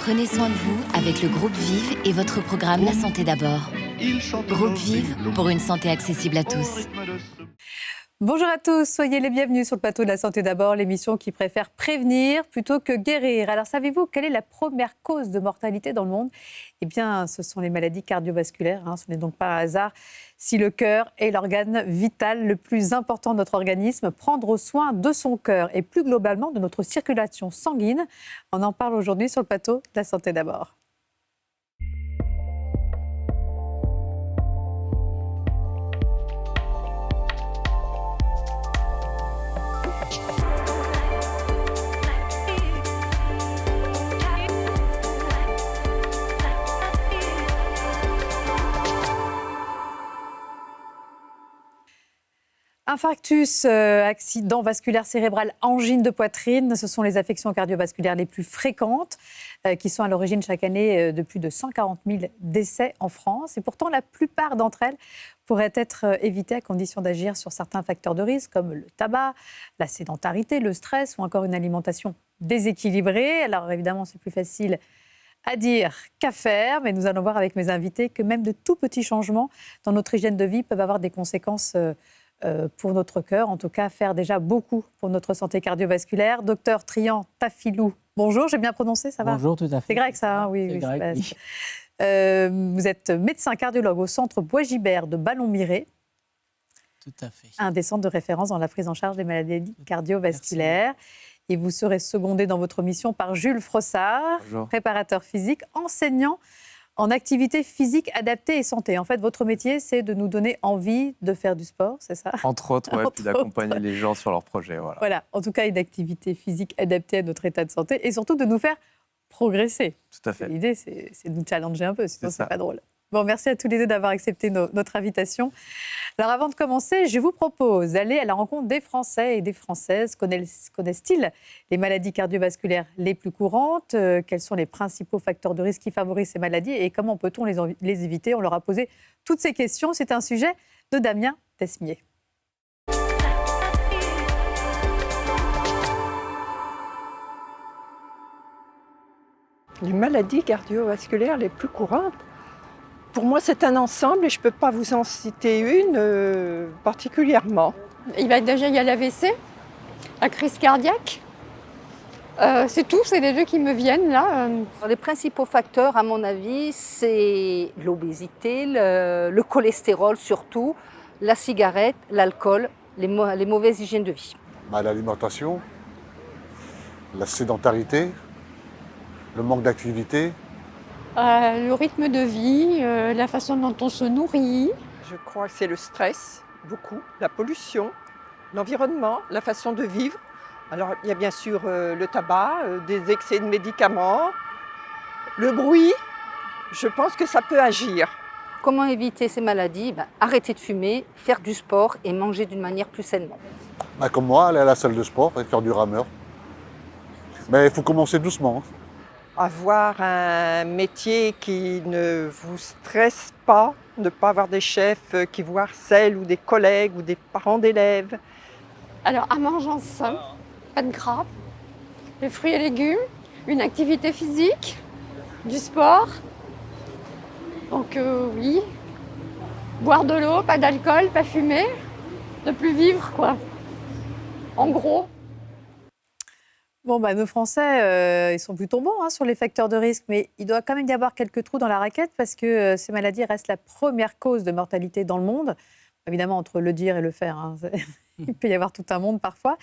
Prenez soin de vous avec le groupe Vive et votre programme La Santé d'abord. Groupe Vive pour une santé accessible à tous. Bonjour à tous, soyez les bienvenus sur le plateau de La Santé d'abord, l'émission qui préfère prévenir plutôt que guérir. Alors savez-vous quelle est la première cause de mortalité dans le monde ? Eh bien, ce sont les maladies cardiovasculaires. Ce n'est donc pas un hasard si le cœur est l'organe vital le plus important de notre organisme. Prendre soin de son cœur et plus globalement de notre circulation sanguine, on en parle aujourd'hui sur le plateau de La Santé d'abord. Infarctus, accident vasculaire cérébral, angine de poitrine, ce sont les affections cardiovasculaires les plus fréquentes qui sont à l'origine chaque année de plus de 140 000 décès en France. Et pourtant, la plupart d'entre elles pourraient être évitées à condition d'agir sur certains facteurs de risque comme le tabac, la sédentarité, le stress ou encore une alimentation déséquilibrée. Alors évidemment, c'est plus facile à dire qu'à faire, mais nous allons voir avec mes invités que même de tout petits changements dans notre hygiène de vie peuvent avoir des conséquences pour notre cœur, en tout cas faire déjà beaucoup pour notre santé cardiovasculaire. Docteur Trian Tafilou, bonjour, j'ai bien prononcé, ça va ? Bonjour, tout à fait. C'est grec ça, hein ? Oui. Grec, oui. Vous êtes médecin cardiologue au centre Bois-Gibert de Ballon-Miré. Tout à fait. Un des centres de référence dans la prise en charge des maladies cardiovasculaires. Merci. Et vous serez secondé dans votre mission par Jules Frossard, bonjour, préparateur physique, enseignant en activité physique adaptée et santé. En fait, votre métier, c'est de nous donner envie de faire du sport, c'est ça ? Entre autres, puis d'accompagner les gens sur leurs projets. Voilà, en tout cas, une activité physique adaptée à notre état de santé et surtout de nous faire progresser. Tout à fait. L'idée, c'est de nous challenger un peu, sinon c'est pas drôle. Bon, merci à tous les deux d'avoir accepté notre invitation. Alors, avant de commencer, je vous propose d'aller à la rencontre des Français et des Françaises. Connaissent-ils les maladies cardiovasculaires les plus courantes ? Quels sont les principaux facteurs de risque qui favorisent ces maladies et comment peut-on les éviter ? On leur a posé toutes ces questions. C'est un sujet de Damien Tesmier. Les maladies cardiovasculaires les plus courantes, pour moi, c'est un ensemble et je ne peux pas vous en citer une particulièrement. Il y a l'AVC, la crise cardiaque. C'est tout, c'est les deux qui me viennent là. Les principaux facteurs, à mon avis, c'est l'obésité, le cholestérol surtout, la cigarette, l'alcool, les mauvaises hygiènes de vie. L'alimentation, la sédentarité, le manque d'activité. Le rythme de vie, la façon dont on se nourrit. Je crois que c'est le stress, beaucoup, la pollution, l'environnement, la façon de vivre. Alors, il y a bien sûr le tabac, des excès de médicaments, le bruit. Je pense que ça peut agir. Comment éviter ces maladies ? Arrêter de fumer, faire du sport et manger d'une manière plus sainement. Comme moi, aller à la salle de sport et faire du rameur. Mais il faut commencer doucement. Avoir un métier qui ne vous stresse pas, ne pas avoir des chefs qui vous harcèlent ou des collègues ou des parents d'élèves. Alors, en mangeant sain, pas de gras, des fruits et légumes, une activité physique, du sport. Donc oui, boire de l'eau, pas d'alcool, pas fumer, ne plus vivre quoi. En gros. Bon, nos Français, ils sont plutôt bons sur les facteurs de risque, mais il doit quand même y avoir quelques trous dans la raquette parce que ces maladies restent la première cause de mortalité dans le monde. Évidemment, entre le dire et le faire, il peut y avoir tout un monde parfois.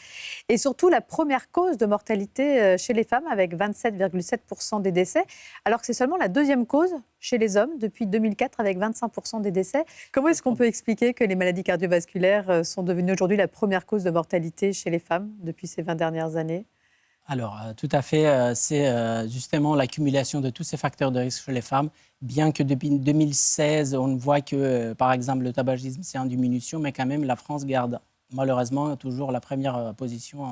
Et surtout, la première cause de mortalité chez les femmes, avec 27,7% des décès, alors que c'est seulement la deuxième cause chez les hommes depuis 2004, avec 25% des décès. Comment est-ce qu'on peut expliquer que les maladies cardiovasculaires sont devenues aujourd'hui la première cause de mortalité chez les femmes depuis ces 20 dernières années ? Alors, tout à fait, c'est justement l'accumulation de tous ces facteurs de risque chez les femmes. Bien que depuis 2016, on voit que, par exemple, le tabagisme, c'est en diminution, mais quand même, la France garde malheureusement toujours la première position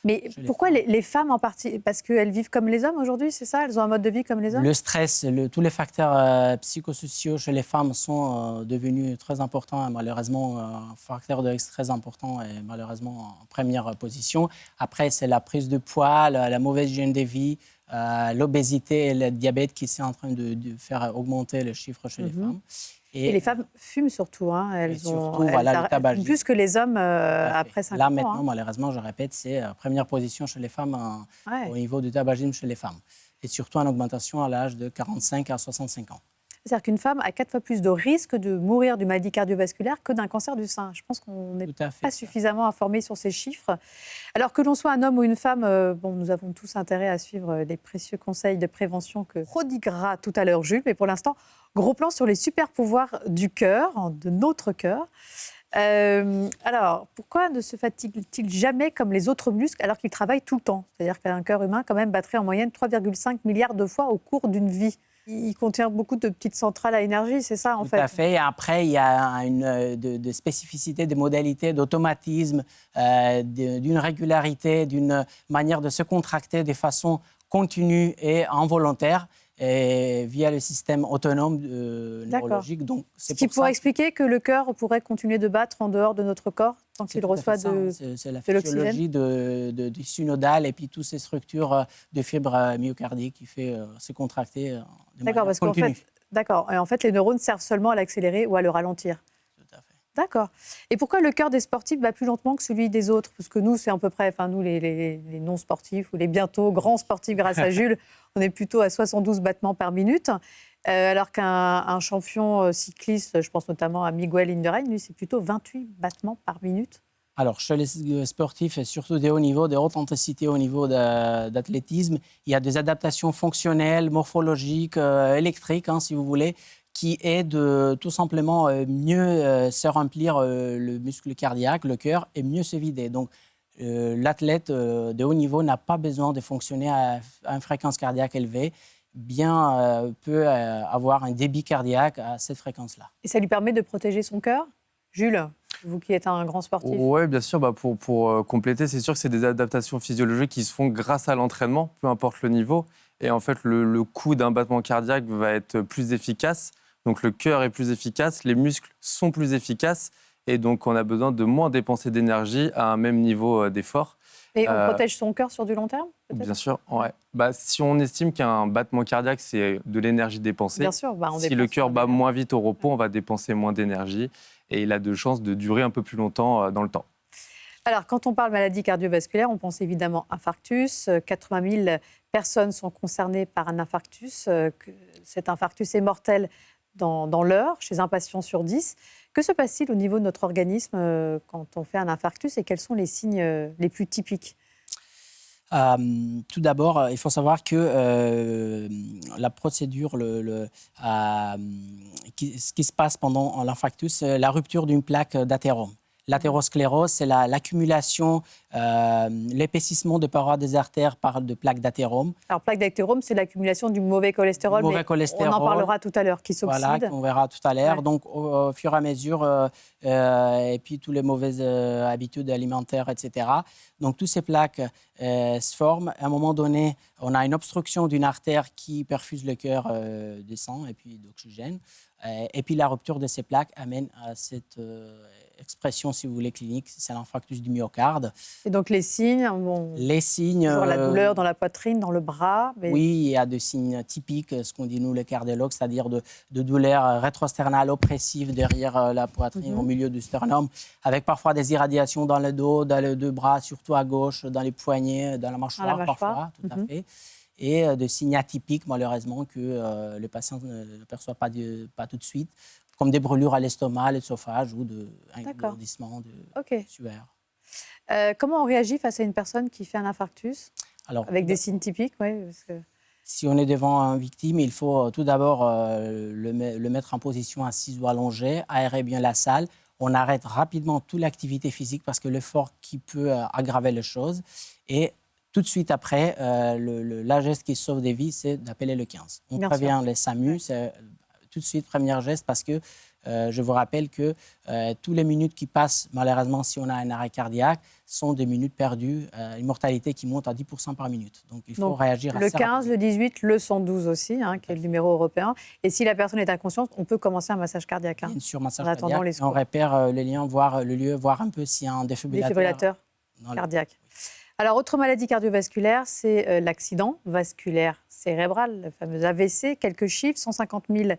Mais pourquoi les femmes en partie ? Parce qu'elles vivent comme les hommes aujourd'hui, c'est ça ? Elles ont un mode de vie comme les hommes ? Le stress, tous les facteurs psychosociaux chez les femmes sont devenus très importants. Malheureusement, un facteur de risque très important et malheureusement en première position. Après, c'est la prise de poids, la mauvaise hygiène de vie, l'obésité et le diabète qui sont en train de faire augmenter le chiffre chez les femmes. Et les femmes fument surtout. Hein. Elles le tabagisme. Plus que les hommes après 50 ans. Là, maintenant, malheureusement, je répète, c'est première position chez les femmes au niveau du tabagisme chez les femmes. Et surtout en augmentation à l'âge de 45 à 65 ans. C'est-à-dire qu'une femme a 4 fois plus de risque de mourir d'une maladie cardiovasculaire que d'un cancer du sein. Je pense qu'on n'est pas suffisamment informé sur ces chiffres. Alors que l'on soit un homme ou une femme, nous avons tous intérêt à suivre les précieux conseils de prévention que prodiguera tout à l'heure Jules. Mais pour l'instant, gros plan sur les super pouvoirs du cœur, de notre cœur. Alors, pourquoi ne se fatigue-t-il jamais comme les autres muscles alors qu'il travaille tout le temps? C'est-à-dire qu'un cœur humain quand même battrait en moyenne 3,5 milliards de fois au cours d'une vie. Il contient beaucoup de petites centrales à énergie, c'est ça en fait? Tout à fait. Et après, il y a de spécificité, des modalités, d'automatisme, d'une régularité, d'une manière de se contracter de façon continue et involontaire. Et via le système autonome neurologique. Donc, ce qui pourrait expliquer que le cœur pourrait continuer de battre en dehors de notre corps tant qu'il reçoit de l'oxygène. C'est la physiologie du tissu nodal et puis toutes ces structures de fibres myocardiques qui fait se contracter de manière continue. D'accord. Et en fait, les neurones servent seulement à l'accélérer ou à le ralentir. D'accord. Et pourquoi le cœur des sportifs bat plus lentement que celui des autres? Parce que nous, c'est à peu près, nous, les non-sportifs ou les bientôt grands sportifs, grâce à Jules, on est plutôt à 72 battements par minute. Alors qu'un champion cycliste, je pense notamment à Miguel Indurain, lui, c'est plutôt 28 battements par minute. Alors, chez les sportifs, et surtout des hauts niveaux, de haute intensité au niveau d'athlétisme, il y a des adaptations fonctionnelles, morphologiques, électriques, si vous voulez, qui aide tout simplement mieux se remplir le muscle cardiaque, le cœur, et mieux se vider. Donc, l'athlète de haut niveau n'a pas besoin de fonctionner à une fréquence cardiaque élevée, peut avoir un débit cardiaque à cette fréquence-là. Et ça lui permet de protéger son cœur? Jules, vous qui êtes un grand sportif. Oui, bien sûr. Pour compléter, c'est sûr que c'est des adaptations physiologiques qui se font grâce à l'entraînement, peu importe le niveau. Et en fait, le coût d'un battement cardiaque va être plus efficace. Donc le cœur est plus efficace, les muscles sont plus efficaces et donc on a besoin de moins dépenser d'énergie à un même niveau d'effort. Et on protège son cœur sur du long terme, peut-être? Bien sûr, ouais. Si on estime qu'un battement cardiaque, c'est de l'énergie dépensée, bien sûr, si le cœur bat moins vite au repos, on va dépenser moins d'énergie et il a de chances de durer un peu plus longtemps dans le temps. Alors, quand on parle maladie cardiovasculaire, on pense évidemment infarctus. 80 000 personnes sont concernées par un infarctus. Cet infarctus est mortel dans l'heure, chez un patient sur 10. Que se passe-t-il au niveau de notre organisme quand on fait un infarctus et quels sont les signes les plus typiques? Tout d'abord, il faut savoir que la procédure, ce qui se passe pendant l'infarctus, c'est la rupture d'une plaque d'athérome. L'athérosclérose, c'est l'accumulation, l'épaississement de parois des artères par de plaques d'athérome. Alors, plaque d'athérome, c'est l'accumulation du mauvais cholestérol, on en parlera tout à l'heure, qui s'oxyde. Voilà, qu'on verra tout à l'heure. Ouais. Donc, au fur et à mesure, et puis toutes les mauvaises habitudes alimentaires, etc. Donc, toutes ces plaques se forment. À un moment donné, on a une obstruction d'une artère qui perfuse le cœur de sang et puis d'oxygène. Et puis, la rupture de ces plaques amène à cette expression, si vous voulez, clinique, c'est l'infarctus du myocarde. Et donc les signes, toujours la douleur dans la poitrine, dans le bras. Mais... Oui, il y a des signes typiques, ce qu'on dit nous les cardiologues, c'est-à-dire de douleurs rétrosternales oppressives derrière la poitrine, au milieu du sternum, avec parfois des irradiations dans le dos, dans les deux bras, surtout à gauche, dans les poignets, dans la mâchoire, parfois, tout à fait. Et de signes atypiques, malheureusement, que le patient ne perçoit pas tout de suite, comme des brûlures à l'estomac, l'esophage ou un alourdissement de sueur. Comment on réagit face à une personne qui fait un infarctus? Avec des signes typiques, Si on est devant une victime, il faut tout d'abord le mettre en position assise ou allongée, aérer bien la salle. On arrête rapidement toute l'activité physique parce que l'effort qui peut aggraver les choses. Et tout de suite après, la geste qui sauve des vies, c'est d'appeler le 15. On prévient les SAMU, c'est tout de suite, premier geste, parce que je vous rappelle que toutes les minutes qui passent, malheureusement, si on a un arrêt cardiaque, sont des minutes perdues, une mortalité qui monte à 10% par minute. Donc, il faut réagir assez rapidement. Le 15, le 18, le 112 aussi, qui est le numéro européen. Et si la personne est inconsciente, on peut commencer un massage cardiaque. Bien sûr, massage cardiaque. On repère les liens, voir le lieu, voir un peu s'il y a un défibrillateur cardiaque. Alors, autre maladie cardiovasculaire, c'est l'accident vasculaire cérébral, le fameux AVC. Quelques chiffres, 150 000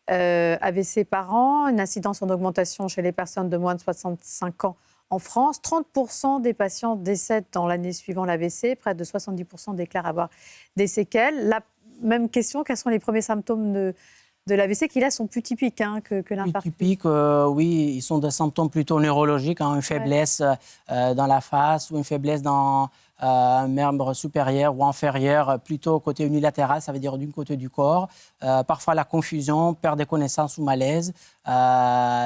AVC par an, une incidence en augmentation chez les personnes de moins de 65 ans en France. 30% des patients décèdent dans l'année suivant l'AVC, près de 70% déclarent avoir des séquelles. La même question, quels sont les premiers symptômes de l'AVC qui là sont plus typiques que l'infarctus? Plus typiques, oui, ils sont des symptômes plutôt neurologiques, une faiblesse dans la face ou une faiblesse dans un membre supérieur ou inférieur, plutôt côté unilatéral, ça veut dire d'un côté du corps. Parfois la confusion, perte de connaissance ou malaise,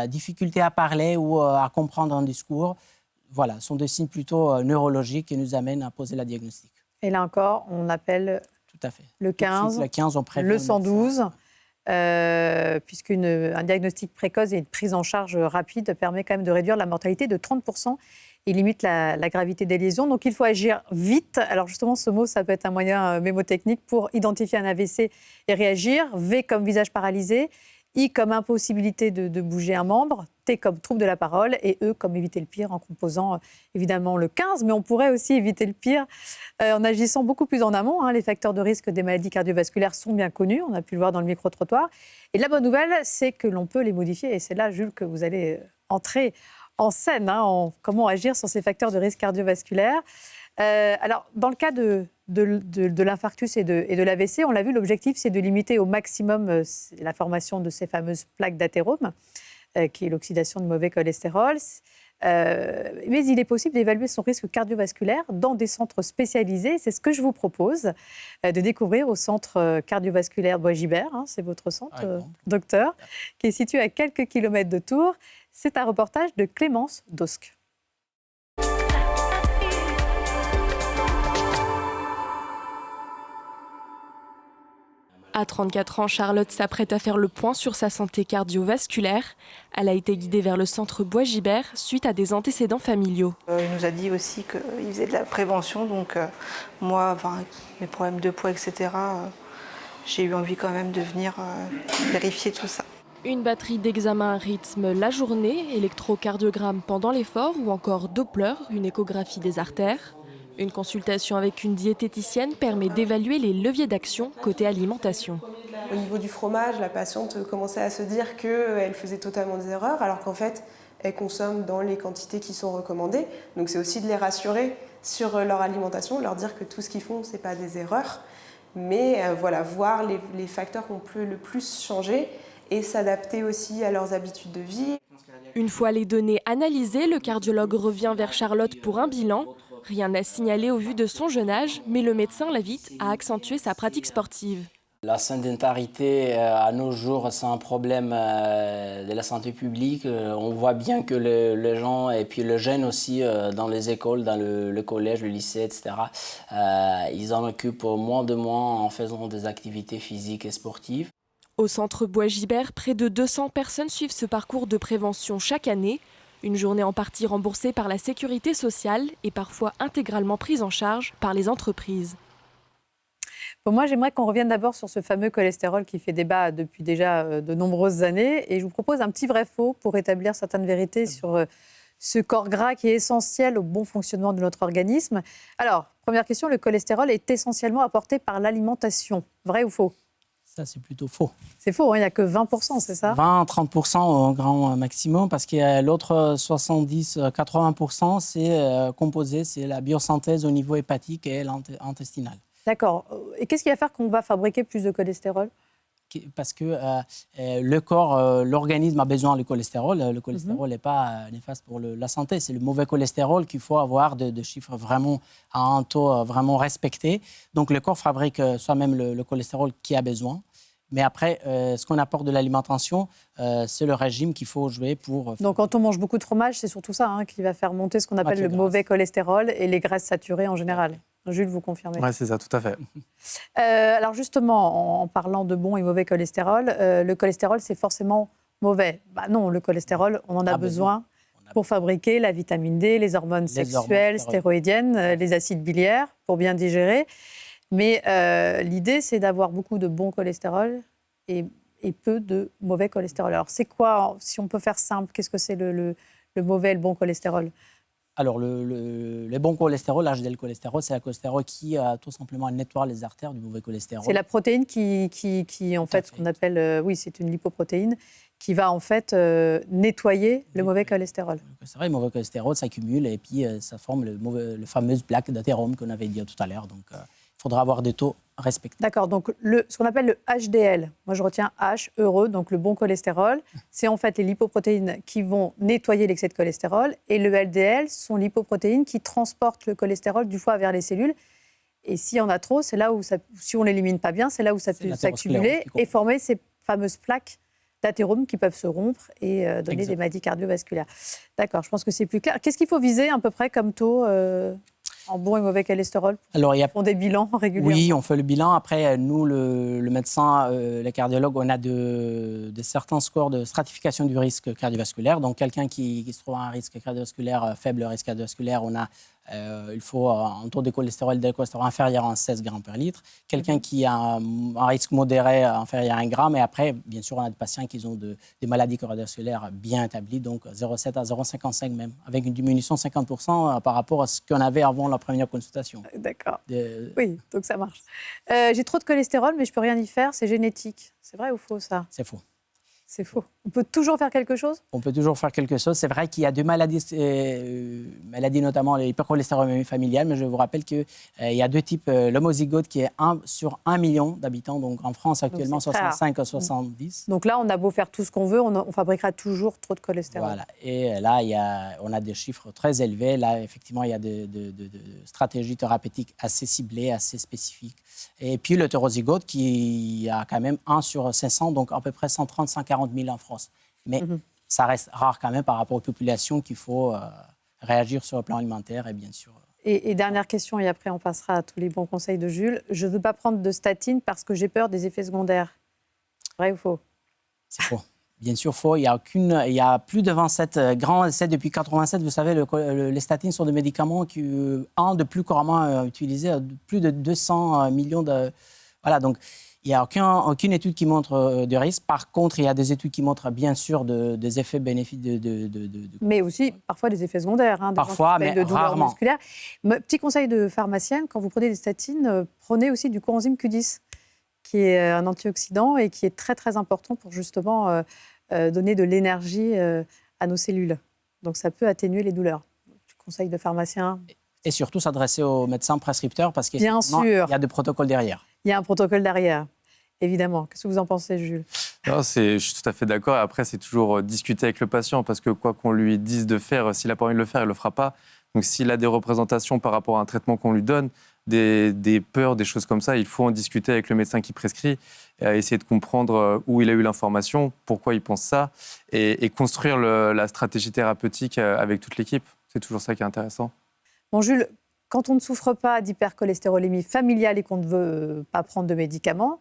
difficulté à parler ou à comprendre un discours. Voilà, ce sont des signes plutôt neurologiques qui nous amènent à poser la diagnostic. Et là encore, on appelle Tout à fait. le 15, on prévient le 112. Puisqu'un diagnostic précoce et une prise en charge rapide permet quand même de réduire la mortalité de 30% et limite la gravité des lésions. Donc il faut agir vite. Alors justement, ce mot, ça peut être un moyen mémotechnique pour identifier un AVC et réagir. V comme visage paralysé, I comme impossibilité de bouger un membre, T comme trouble de la parole et E comme éviter le pire en composant évidemment le 15. Mais on pourrait aussi éviter le pire en agissant beaucoup plus en amont. Les facteurs de risque des maladies cardiovasculaires sont bien connus, on a pu le voir dans le micro-trottoir. Et la bonne nouvelle, c'est que l'on peut les modifier. Et c'est là, Jules, que vous allez entrer en scène, en comment agir sur ces facteurs de risque cardiovasculaire. Alors, dans le cas de l'infarctus et de l'AVC, on l'a vu, l'objectif, c'est de limiter au maximum la formation de ces fameuses plaques d'athérome, qui est l'oxydation du mauvais cholestérol. Mais il est possible d'évaluer son risque cardiovasculaire dans des centres spécialisés. C'est ce que je vous propose de découvrir au centre cardiovasculaire Bois-Gibert. C'est votre centre, docteur, qui est situé à quelques kilomètres de Tours. C'est un reportage de Clémence Dosque. À 34 ans, Charlotte s'apprête à faire le point sur sa santé cardiovasculaire. Elle a été guidée vers le centre Bois-Gibert suite à des antécédents familiaux. Il nous a dit aussi qu'il faisait de la prévention, donc moi, mes problèmes de poids, etc., j'ai eu envie quand même de venir vérifier tout ça. Une batterie d'examens rythme la journée, électrocardiogramme pendant l'effort ou encore Doppler, une échographie des artères. Une consultation avec une diététicienne permet d'évaluer les leviers d'action côté alimentation. Au niveau du fromage, la patiente commençait à se dire qu'elle faisait totalement des erreurs, alors qu'en fait, elle consomme dans les quantités qui sont recommandées. Donc c'est aussi de les rassurer sur leur alimentation, leur dire que tout ce qu'ils font, ce n'est pas des erreurs, mais voir les facteurs qui ont le plus changé et s'adapter aussi à leurs habitudes de vie. Une fois les données analysées, le cardiologue revient vers Charlotte pour un bilan. Rien à signaler au vu de son jeune âge, mais le médecin l'invite à accentuer sa pratique sportive. La sédentarité, à nos jours, c'est un problème de la santé publique. On voit bien que les gens, et puis les jeunes aussi, dans les écoles, dans le collège, le lycée, etc., ils en occupent moins de moins en faisant des activités physiques et sportives. Au centre Bois-Gibert, près de 200 personnes suivent ce parcours de prévention chaque année. Une journée en partie remboursée par la sécurité sociale et parfois intégralement prise en charge par les entreprises. Bon, moi, j'aimerais qu'on revienne d'abord sur ce fameux cholestérol qui fait débat depuis déjà de nombreuses années. Et je vous propose un petit vrai-faux pour établir certaines vérités sur ce corps gras qui est essentiel au bon fonctionnement de notre organisme. Alors, première question, le cholestérol est essentiellement apporté par l'alimentation. Vrai ou faux ? Ça, c'est plutôt faux. C'est faux, il n'y a que 20%, c'est ça ? 20-30% au grand maximum, parce qu'il y a l'autre 70-80%, c'est composé, c'est la biosynthèse au niveau hépatique et intestinal. D'accord. Et qu'est-ce qui va faire qu'on va fabriquer plus de cholestérol ? Parce que le corps, l'organisme a besoin du cholestérol. Le cholestérol n'est pas néfaste pour la santé. C'est le mauvais cholestérol qu'il faut avoir de chiffres vraiment à un taux vraiment respecté. Donc le corps fabrique soi-même le cholestérol qu'il a besoin. Mais après, ce qu'on apporte de l'alimentation, c'est le régime qu'il faut jouer pour... Donc quand on mange beaucoup de fromage, c'est surtout ça qui va faire monter ce qu'on appelle le mauvais cholestérol et les graisses saturées en général. Jules, vous confirmez ? Oui, c'est ça, tout à fait. Alors justement, en parlant de bon et mauvais cholestérol, le cholestérol, c'est forcément mauvais. Non, le cholestérol, on en a besoin pour fabriquer la vitamine D, les hormones sexuelles, stéroïdiennes, les acides biliaires, pour bien digérer. Mais l'idée, c'est d'avoir beaucoup de bon cholestérol et peu de mauvais cholestérol. Alors c'est quoi, si on peut faire simple, qu'est-ce que c'est le mauvais et le bon cholestérol ? Alors, le bon cholestérol, l'HDL cholestérol, c'est le cholestérol qui tout simplement nettoie les artères du mauvais cholestérol. C'est la protéine qui en fait, ce qu'on appelle, oui, c'est une lipoprotéine, qui va en fait nettoyer le mauvais cholestérol. Le mauvais cholestérol s'accumule et puis ça forme le fameux plaque d'athérome qu'on avait dit tout à l'heure. Donc, il faudra avoir des taux respectés. D'accord, donc ce qu'on appelle le HDL, moi je retiens H, heureux, donc le bon cholestérol, c'est en fait les lipoprotéines qui vont nettoyer l'excès de cholestérol, et le LDL sont les lipoprotéines qui transportent le cholestérol du foie vers les cellules. Et s'il y en a trop, c'est là où si on ne l'élimine pas bien, c'est là où ça peut s'accumuler et former ces fameuses plaques d'athérome qui peuvent se rompre et donner des maladies cardiovasculaires. D'accord, je pense que c'est plus clair. Qu'est-ce qu'il faut viser à peu près comme taux en bon et mauvais cholestérol? Alors, ils font des bilans régulièrement. Oui, on fait le bilan. Après, nous, le médecin, le cardiologue, on a certains scores de stratification du risque cardiovasculaire. Donc, quelqu'un qui se trouve à un risque cardiovasculaire, faible risque cardiovasculaire, il faut un taux de cholestérol inférieur à 16 grammes par litre. Quelqu'un qui a un risque modéré inférieur à 1 gramme. Et après, bien sûr, on a des patients qui ont des maladies cardiovasculaires bien établies, donc 0,7 à 0,55 même, avec une diminution de 50% par rapport à ce qu'on avait avant la première consultation. D'accord. Oui, donc ça marche. J'ai trop de cholestérol, mais je ne peux rien y faire, c'est génétique. C'est vrai ou faux, ça? C'est faux. C'est faux. On peut toujours faire quelque chose? On peut toujours faire quelque chose. C'est vrai qu'il y a deux maladies, notamment l'hypercholestérolémie familiale, mais je vous rappelle qu'il y a deux types. L'homozygote qui est 1 sur 1 million d'habitants, donc en France actuellement 65 à 70. Donc là, on a beau faire tout ce qu'on veut, on fabriquera toujours trop de cholestérol. Voilà. Et là, on a des chiffres très élevés. Là, effectivement, il y a de stratégies thérapeutiques assez ciblées, assez spécifiques. Et puis l'hétérozygote qui a quand même 1 sur 500, donc à peu près 130-140 000 en France. Mais ça reste rare quand même par rapport aux populations qu'il faut réagir sur le plan alimentaire et bien sûr. Et dernière question, et après on passera à tous les bons conseils de Jules. Je ne veux pas prendre de statine parce que j'ai peur des effets secondaires. Vrai ou faux? C'est faux. Bien sûr, faux. Il y a plus de 27 grands essais depuis 1987. Vous savez, les statines sont des médicaments de plus couramment utilisés, plus de 200 millions de... Voilà, donc il n'y a aucune étude qui montre de risque. Par contre, il y a des études qui montrent bien sûr des effets bénéfiques Mais aussi parfois des effets secondaires. Parfois, mais de douleurs rarement. Musculaires. Petit conseil de pharmacienne, quand vous prenez des statines, prenez aussi du coenzyme Q10, qui est un antioxydant et qui est très très important pour justement donner de l'énergie à nos cellules. Donc ça peut atténuer les douleurs. Petit conseil de pharmacien. Et surtout s'adresser aux médecins prescripteurs parce qu'il y a des protocoles derrière. Il y a un protocole derrière, évidemment. Qu'est-ce que vous en pensez, Jules? Non, je suis tout à fait d'accord. Après, c'est toujours discuter avec le patient parce que quoi qu'on lui dise de faire, s'il n'a pas envie de le faire, il ne le fera pas. Donc s'il a des représentations par rapport à un traitement qu'on lui donne, des peurs, des choses comme ça, il faut en discuter avec le médecin qui prescrit, essayer de comprendre où il a eu l'information, pourquoi il pense ça, et construire la stratégie thérapeutique avec toute l'équipe. C'est toujours ça qui est intéressant. Bon, Jules, quand on ne souffre pas d'hypercholestérolémie familiale et qu'on ne veut pas prendre de médicaments,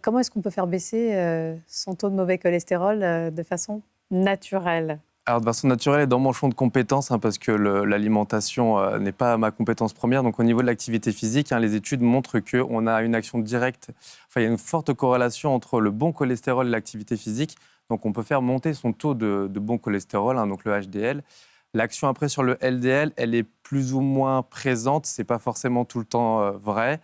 comment est-ce qu'on peut faire baisser son taux de mauvais cholestérol de façon naturelle? Alors, de façon naturelle et dans mon champ de compétences, parce que l'alimentation n'est pas ma compétence première. Donc, au niveau de l'activité physique, les études montrent qu'on a une action directe. Enfin, il y a une forte corrélation entre le bon cholestérol et l'activité physique. Donc, on peut faire monter son taux de bon cholestérol, donc le HDL. L'action après sur le LDL, elle est plus ou moins présente. C'est pas forcément tout le temps vrai.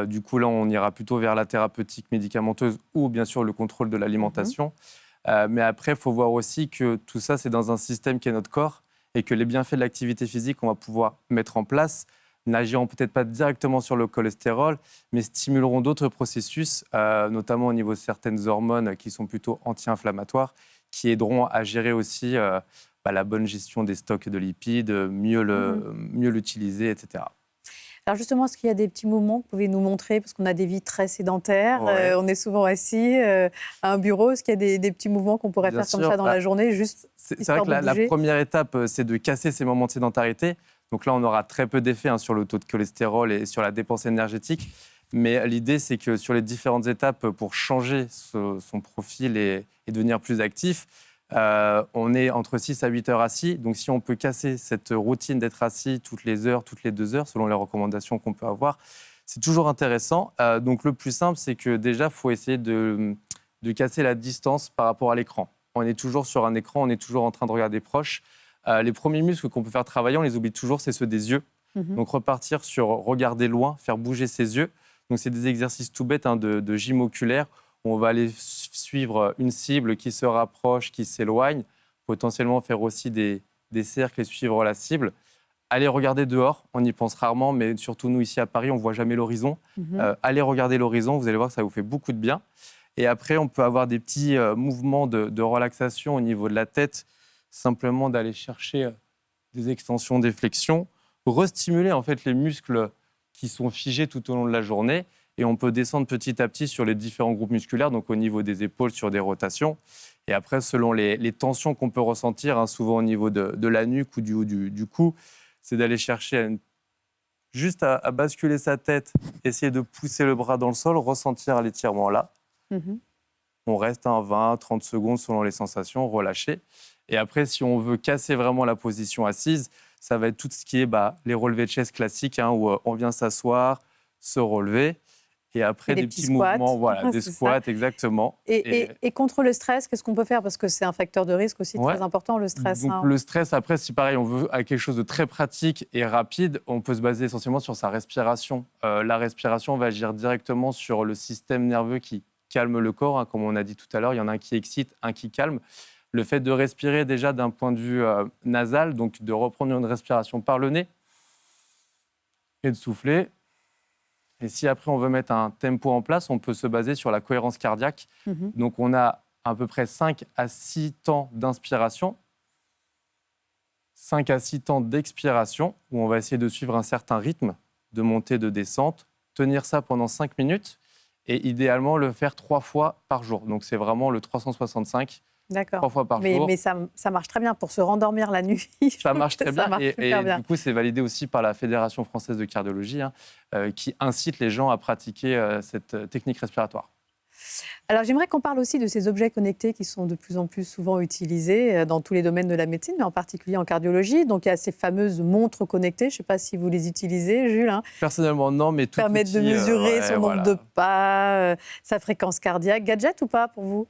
Du coup, là, on ira plutôt vers la thérapeutique médicamenteuse ou bien sûr le contrôle de l'alimentation. Mais après, il faut voir aussi que tout ça, c'est dans un système qui est notre corps et que les bienfaits de l'activité physique qu'on va pouvoir mettre en place n'agiront peut-être pas directement sur le cholestérol, mais stimuleront d'autres processus, notamment au niveau de certaines hormones qui sont plutôt anti-inflammatoires, qui aideront à gérer aussi la bonne gestion des stocks de lipides, mieux l'utiliser, etc. Alors justement, est-ce qu'il y a des petits mouvements que vous pouvez nous montrer? Parce qu'on a des vies très sédentaires, on est souvent assis à un bureau. Est-ce qu'il y a des petits mouvements qu'on pourrait faire comme ça dans la journée, juste C'est vrai que la première étape, c'est de casser ces moments de sédentarité. Donc là, on aura très peu d'effet sur le taux de cholestérol et sur la dépense énergétique. Mais l'idée, c'est que sur les différentes étapes, pour changer son profil et devenir plus actif, on est entre 6 à 8 heures assis. Donc, si on peut casser cette routine d'être assis toutes les heures, toutes les 2 heures, selon les recommandations qu'on peut avoir, c'est toujours intéressant. Donc, le plus simple, c'est que déjà, il faut essayer de casser la distance par rapport à l'écran. On est toujours sur un écran, on est toujours en train de regarder proche. Les premiers muscles qu'on peut faire travailler, on les oublie toujours, c'est ceux des yeux. Donc repartir sur regarder loin, faire bouger ses yeux. Donc c'est des exercices tout bêtes de gym oculaire où on va aller suivre une cible qui se rapproche, qui s'éloigne, potentiellement faire aussi des cercles et suivre la cible. Aller regarder dehors, on y pense rarement, mais surtout nous ici à Paris, on ne voit jamais l'horizon. Allez regarder l'horizon, vous allez voir que ça vous fait beaucoup de bien. Et après, on peut avoir des petits mouvements de relaxation au niveau de la tête, simplement d'aller chercher des extensions, des flexions, restimuler en fait les muscles qui sont figés tout au long de la journée. Et on peut descendre petit à petit sur les différents groupes musculaires, donc au niveau des épaules, sur des rotations. Et après, selon les tensions qu'on peut ressentir, souvent au niveau de la nuque ou du haut du cou, c'est d'aller chercher juste à basculer sa tête, essayer de pousser le bras dans le sol, ressentir l'étirement là. On reste 20, 30 secondes selon les sensations, relâcher. Et après, si on veut casser vraiment la position assise, ça va être tout ce qui est les relevés de chaise classiques, où on vient s'asseoir, se relever. Et après, des petits mouvements, des squats, exactement. Et contre le stress, qu'est-ce qu'on peut faire? Parce que c'est un facteur de risque aussi très important, le stress. Donc, le stress, après, si pareil, on veut quelque chose de très pratique et rapide, on peut se baser essentiellement sur sa respiration. La respiration va agir directement sur le système nerveux qui calme le corps. Comme on a dit tout à l'heure, il y en a un qui excite, un qui calme. Le fait de respirer déjà d'un point de vue nasal, donc de reprendre une respiration par le nez et de souffler. Et si après on veut mettre un tempo en place, on peut se baser sur la cohérence cardiaque. Donc on a à peu près 5 à 6 temps d'inspiration, 5 à 6 temps d'expiration, où on va essayer de suivre un certain rythme de montée, de descente, tenir ça pendant 5 minutes et idéalement le faire 3 fois par jour. Donc c'est vraiment le 365. D'accord. 3 fois par jour. Mais ça marche très bien pour se rendormir la nuit. Ça marche très bien. Et bien. Du coup, c'est validé aussi par la Fédération française de cardiologie, qui incite les gens à pratiquer cette technique respiratoire. Alors, j'aimerais qu'on parle aussi de ces objets connectés qui sont de plus en plus souvent utilisés dans tous les domaines de la médecine, mais en particulier en cardiologie. Donc, il y a ces fameuses montres connectées. Je ne sais pas si vous les utilisez, Jules. Personnellement, non, mais tout permettent de mesurer son nombre de pas, sa fréquence cardiaque. Gadget ou pas pour vous?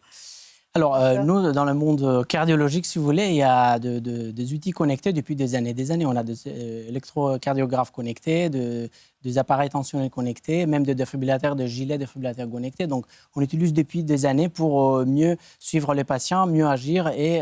Alors, nous, dans le monde cardiologique, si vous voulez, il y a des outils connectés depuis des années. On a des électrocardiographes connectés, des appareils tensionnels connectés, même des défibrillateurs, des gilets défibrillateurs connectés. Donc, on utilise depuis des années pour mieux suivre les patients, mieux agir et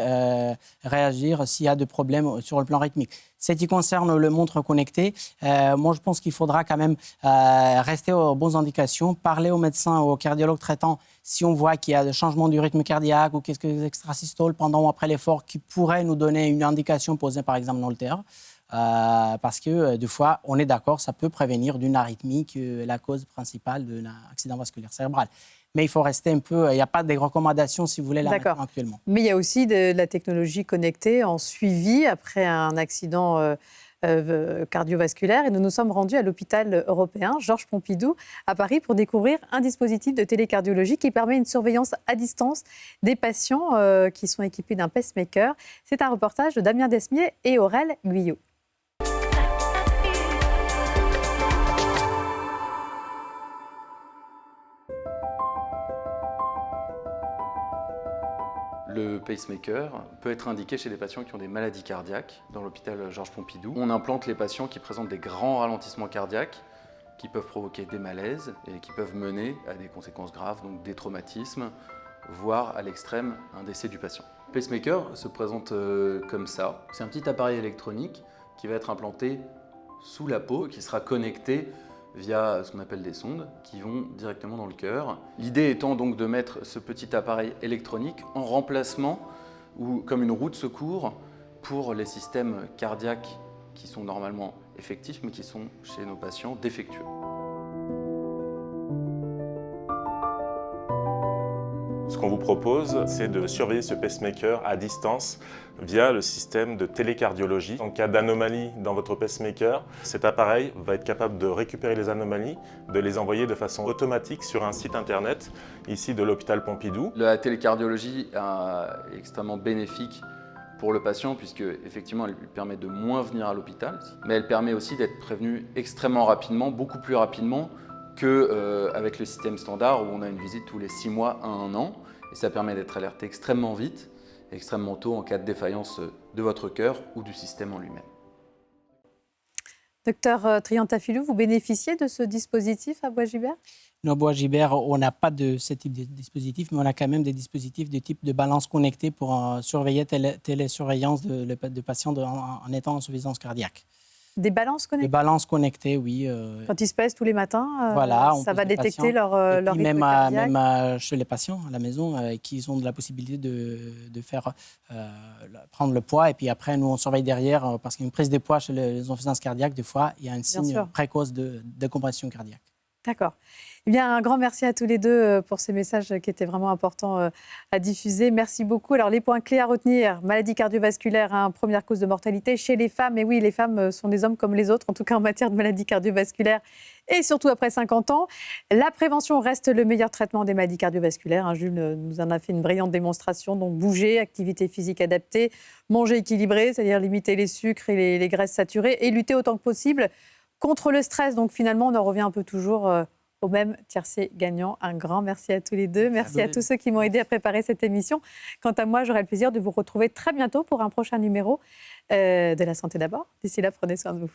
réagir s'il y a des problèmes sur le plan rythmique. Ce qui concerne le montre connecté, moi, je pense qu'il faudra quand même rester aux bonnes indications, parler aux médecins, aux cardiologues traitants, si on voit qu'il y a des changements du rythme cardiaque ou qu'est-ce que les extrasystoles pendant ou après l'effort qui pourraient nous donner une indication posée, par exemple, dans le TR. Parce que, des fois, on est d'accord, ça peut prévenir d'une arythmie qui est la cause principale d'un accident vasculaire cérébral. Mais il faut rester un peu... Il n'y a pas de recommandations, si vous voulez, là maintenant, actuellement. Mais il y a aussi de la technologie connectée en suivi après un accident cardiovasculaire. Et nous nous sommes rendus à l'hôpital européen Georges Pompidou à Paris pour découvrir un dispositif de télécardiologie qui permet une surveillance à distance des patients qui sont équipés d'un pacemaker. C'est un reportage de Damien Desmier et Aurèle Guyot. Le pacemaker peut être indiqué chez des patients qui ont des maladies cardiaques dans l'hôpital Georges Pompidou. On implante les patients qui présentent des grands ralentissements cardiaques qui peuvent provoquer des malaises et qui peuvent mener à des conséquences graves, donc des traumatismes, voire à l'extrême un décès du patient. Le pacemaker se présente comme ça. C'est un petit appareil électronique qui va être implanté sous la peau, qui sera connecté via ce qu'on appelle des sondes qui vont directement dans le cœur. L'idée étant donc de mettre ce petit appareil électronique en remplacement ou comme une roue de secours pour les systèmes cardiaques qui sont normalement effectifs mais qui sont chez nos patients défectueux. Ce qu'on vous propose, c'est de surveiller ce pacemaker à distance via le système de télécardiologie. En cas d'anomalie dans votre pacemaker, cet appareil va être capable de récupérer les anomalies, de les envoyer de façon automatique sur un site internet, ici de l'hôpital Pompidou. La télécardiologie est extrêmement bénéfique pour le patient puisque effectivement elle lui permet de moins venir à l'hôpital, mais elle permet aussi d'être prévenu extrêmement rapidement, beaucoup plus rapidement qu'avec le système standard où on a une visite tous les 6 mois à 1 an. Et ça permet d'être alerté extrêmement vite extrêmement tôt en cas de défaillance de votre cœur ou du système en lui-même. Docteur Triantafilou, vous bénéficiez de ce dispositif à Bois-Gilbert? Nous, à Bois-Gilbert, on n'a pas de ce type de dispositif, mais on a quand même des dispositifs de type de balance connectée pour surveiller télésurveillance de patients en étant en insuffisance cardiaque. Des balances connectées? Des balances connectées, oui. Quand ils se pèsent tous les matins, voilà, ça va détecter leur rythme même cardiaque. Même chez les patients à la maison, qui ont de la possibilité de faire prendre le poids. Et puis après, nous, on surveille derrière, parce qu'il y a une prise de poids chez les insuffisances cardiaques. Des fois, il y a un signe précoce de décompression cardiaque. D'accord. Eh bien, un grand merci à tous les deux pour ces messages qui étaient vraiment importants à diffuser. Merci beaucoup. Alors, les points clés à retenir: maladie cardiovasculaire, première cause de mortalité chez les femmes. Et oui, les femmes sont des hommes comme les autres, en tout cas en matière de maladie cardiovasculaire, et surtout après 50 ans. La prévention reste le meilleur traitement des maladies cardiovasculaires. Jules nous en a fait une brillante démonstration. Donc, bouger, activité physique adaptée, manger équilibré, c'est-à-dire limiter les sucres et les graisses saturées, et lutter autant que possible contre le stress. Donc finalement, on en revient un peu toujours au même tiercé gagnant. Un grand merci à tous les deux. Merci à tous ceux qui m'ont aidé à préparer cette émission. Quant à moi, j'aurai le plaisir de vous retrouver très bientôt pour un prochain numéro de La Santé d'abord. D'ici là, prenez soin de vous.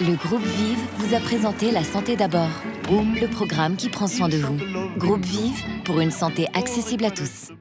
Le groupe Vive vous a présenté La Santé d'abord, le programme qui prend soin de vous. Groupe Vive pour une santé accessible à tous.